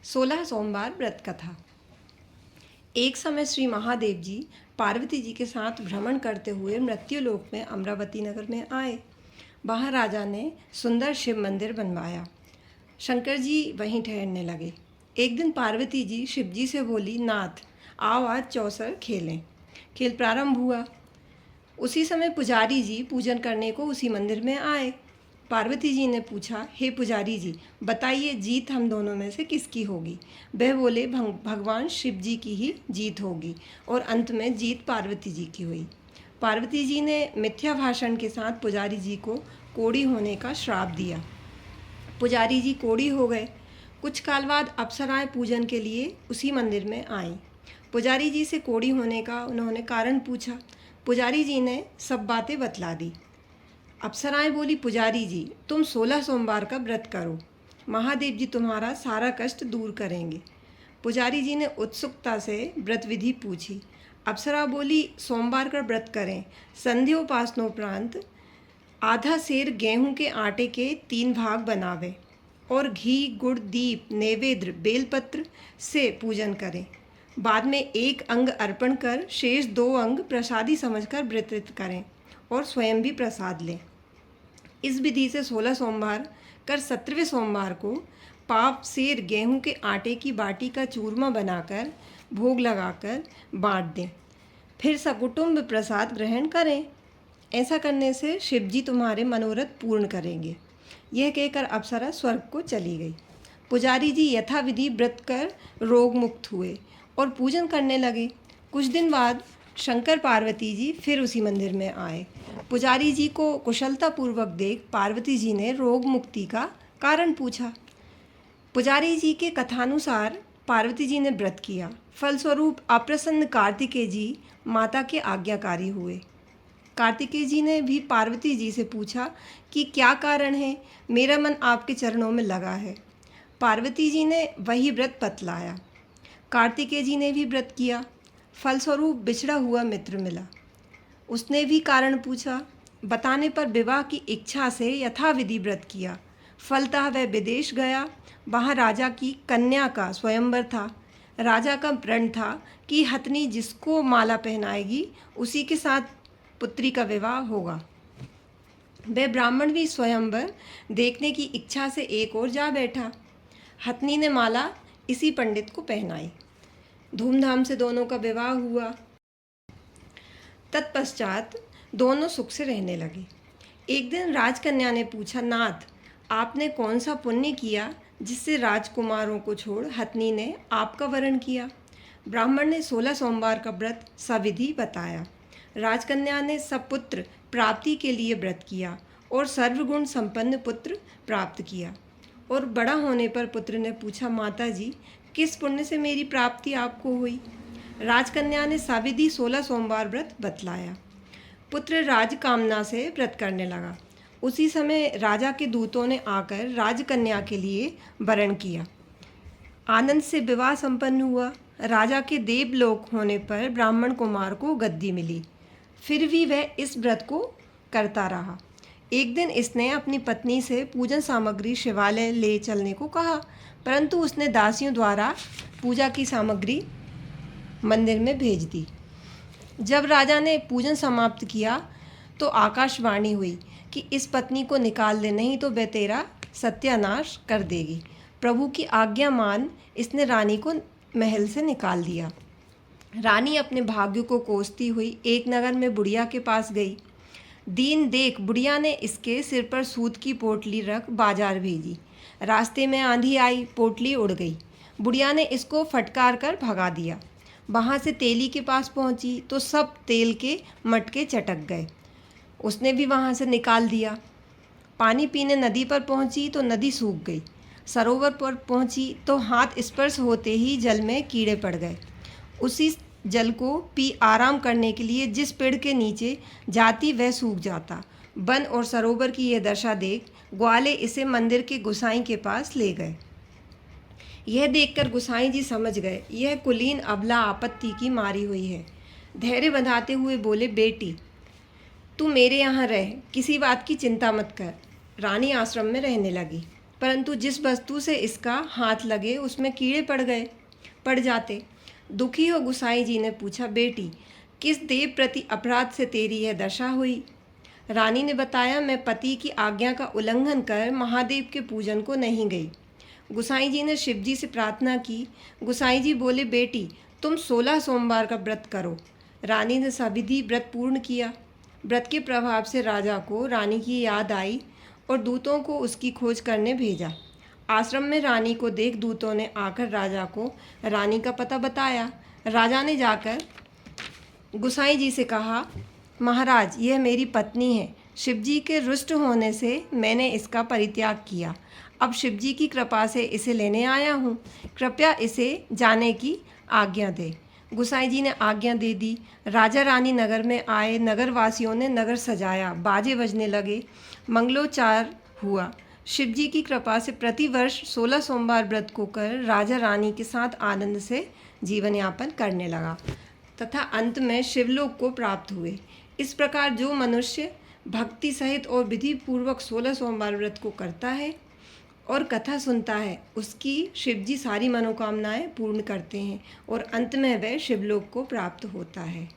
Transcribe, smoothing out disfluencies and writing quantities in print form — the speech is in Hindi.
16 सोमवार व्रत कथा। एक समय श्री महादेव जी पार्वती जी के साथ भ्रमण करते हुए मृत्युलोक में अमरावती नगर में आए। वहाँ राजा ने सुंदर शिव मंदिर बनवाया। शंकर जी वहीं ठहरने लगे। एक दिन पार्वती जी शिव जी से बोली, नाथ आओ आज चौसर खेलें। खेल प्रारंभ हुआ। उसी समय पुजारी जी पूजन करने को उसी मंदिर में आए। पार्वती जी ने पूछा, हे पुजारी जी, बताइए जीत हम दोनों में से किसकी होगी। वह बोले, भगवान शिव जी की ही जीत होगी। और अंत में जीत पार्वती जी की हुई। पार्वती जी ने मिथ्या भाषण के साथ पुजारी जी को कोढ़ी होने का श्राप दिया। पुजारी जी कोढ़ी हो गए। कुछ काल बाद अप्सराएं पूजन के लिए उसी मंदिर में आईं। पुजारी जी से कोढ़ी होने का उन्होंने कारण पूछा। पुजारी जी ने सब बातें बतला दी। अप्सराएं बोली, पुजारी जी तुम 16 सोमवार का व्रत करो, महादेव जी तुम्हारा सारा कष्ट दूर करेंगे। पुजारी जी ने उत्सुकता से व्रत विधि पूछी। अप्सरा बोली, सोमवार का व्रत करें, संध्योपासनोपरांत आधा सेर गेहूं के आटे के 3 भाग बनावे और घी गुड़ दीप नैवेद्य बेलपत्र से पूजन करें। बाद में 1 अंग अर्पण कर शेष 2 अंग प्रसादी समझकर वितरित करें और स्वयं भी प्रसाद लें। इस विधि से 16 सोमवार कर 17वें सोमवार को पाव सेर गेहूं के आटे की बाटी का चूरमा बनाकर भोग लगाकर बांट दें। फिर सकुटुंब प्रसाद ग्रहण करें। ऐसा करने से शिव जी तुम्हारे मनोरथ पूर्ण करेंगे। यह कहकर अप्सरा स्वर्ग को चली गई। पुजारी जी यथाविधि व्रत कर रोग मुक्त हुए और पूजन करने लगे। कुछ दिन बाद शंकर पार्वती जी फिर उसी मंदिर में आए। पुजारी जी को कुशलतापूर्वक देख पार्वती जी ने रोग मुक्ति का कारण पूछा। पुजारी जी के कथानुसार पार्वती जी ने व्रत किया। फलस्वरूप अप्रसन्न कार्तिकेय जी माता के आज्ञाकारी हुए। कार्तिकेय जी ने भी पार्वती जी से पूछा कि क्या कारण है, मेरा मन आपके चरणों में लगा है। पार्वती जी ने वही व्रत बतलाया। कार्तिकेय जी ने भी व्रत किया। फलस्वरूप बिछड़ा हुआ मित्र मिला। उसने भी कारण पूछा। बताने पर विवाह की इच्छा से यथाविधि व्रत किया। फलतः वह विदेश गया। वहाँ राजा की कन्या का स्वयंवर था। राजा का प्रण था कि हथनी जिसको माला पहनाएगी उसी के साथ पुत्री का विवाह होगा। वह ब्राह्मण भी स्वयंवर देखने की इच्छा से एक ओर जा बैठा। हथनी ने माला इसी पंडित को पहनाई। धूमधाम से दोनों का विवाह हुआ। तत्पश्चात दोनों सुख से रहने लगे। एक दिन राजकन्या ने पूछा, नाथ आपने कौन सा पुण्य किया जिससे राजकुमारों को छोड़ हथनी ने आपका वरण किया। ब्राह्मण ने 16 सोमवार का व्रत सविधि बताया। राजकन्या ने सपुत्र प्राप्ति के लिए व्रत किया और सर्वगुण संपन्न पुत्र प्राप्त किया। और बड़ा होने पर पुत्र ने पूछा, माता जी किस पुण्य से मेरी प्राप्ति आपको हुई। राजकन्या ने सविधि 16 सोमवार व्रत बतलाया। पुत्र राजकामना से व्रत करने लगा। उसी समय राजा के दूतों ने आकर राजकन्या के लिए वरण किया। आनंद से विवाह संपन्न हुआ। राजा के देवलोक होने पर ब्राह्मण कुमार को गद्दी मिली। फिर भी वह इस व्रत को करता रहा। एक दिन इसने अपनी पत्नी से पूजन सामग्री शिवालय ले चलने को कहा, परंतु उसने दासियों द्वारा पूजा की सामग्री मंदिर में भेज दी। जब राजा ने पूजन समाप्त किया तो आकाशवाणी हुई कि इस पत्नी को निकाल दे, नहीं तो वह तेरा सत्यानाश कर देगी। प्रभु की आज्ञा मान इसने रानी को महल से निकाल दिया। रानी अपने भाग्य को कोसती हुई एक नगर में बुढ़िया के पास गई। दीन देख बुढ़िया ने इसके सिर पर सूत की पोटली रख बाजार भेजी। रास्ते में आंधी आई, पोटली उड़ गई। बुढ़िया ने इसको फटकार कर भगा दिया। वहाँ से तेली के पास पहुँची तो सब तेल के मटके चटक गए। उसने भी वहाँ से निकाल दिया। पानी पीने नदी पर पहुँची तो नदी सूख गई। सरोवर पर पहुँची तो हाथ स्पर्श होते ही जल में कीड़े पड़ गए। उसी जल को पी आराम करने के लिए जिस पेड़ के नीचे जाती वह सूख जाता। वन और सरोवर की यह दशा देख ग्वाले इसे मंदिर के गुसाई के पास ले गए। यह देखकर गुसाई जी समझ गए यह कुलीन अबला आपत्ति की मारी हुई है। धैर्य बंधाते हुए बोले, बेटी तू मेरे यहाँ रह, किसी बात की चिंता मत कर। रानी आश्रम में रहने लगी। परंतु जिस वस्तु से इसका हाथ लगे उसमें कीड़े पड़ जाते। दुखी हो गुसाई जी ने पूछा, बेटी, किस देव प्रति अपराध से तेरी यह दशा हुई? रानी ने बताया, मैं पति की आज्ञा का उल्लंघन कर महादेव के पूजन को नहीं गई। गुसाई जी ने शिव जी से प्रार्थना की। गुसाई जी बोले, बेटी, तुम 16 सोमवार का व्रत करो। रानी ने सविधि व्रत पूर्ण किया। व्रत के प्रभाव से राजा को रानी की याद आई और दूतों को उसकी खोज करने भेजा। आश्रम में रानी को देख दूतों ने आकर राजा को रानी का पता बताया। राजा ने जाकर गुसाई जी से कहा, महाराज, यह मेरी पत्नी है। शिवजी के रुष्ट होने से मैंने इसका परित्याग किया। अब शिवजी की कृपा से इसे लेने आया हूँ। कृपया इसे जाने की आज्ञा दे। गुसाई जी ने आज्ञा दे दी। राजा रानी नगर में आए। नगरवासियों ने नगर सजाया, बाजे बजने लगे, मंगलोच्चार हुआ। शिवजी की कृपा से प्रतिवर्ष 16 सोमवार व्रत को कर राजा रानी के साथ आनंद से जीवन यापन करने लगा तथा अंत में शिवलोक को प्राप्त हुए। इस प्रकार जो मनुष्य भक्ति सहित और विधि पूर्वक 16 सोमवार व्रत को करता है और कथा सुनता है, उसकी शिवजी सारी मनोकामनाएं पूर्ण करते हैं और अंत में वह शिवलोक को प्राप्त होता है।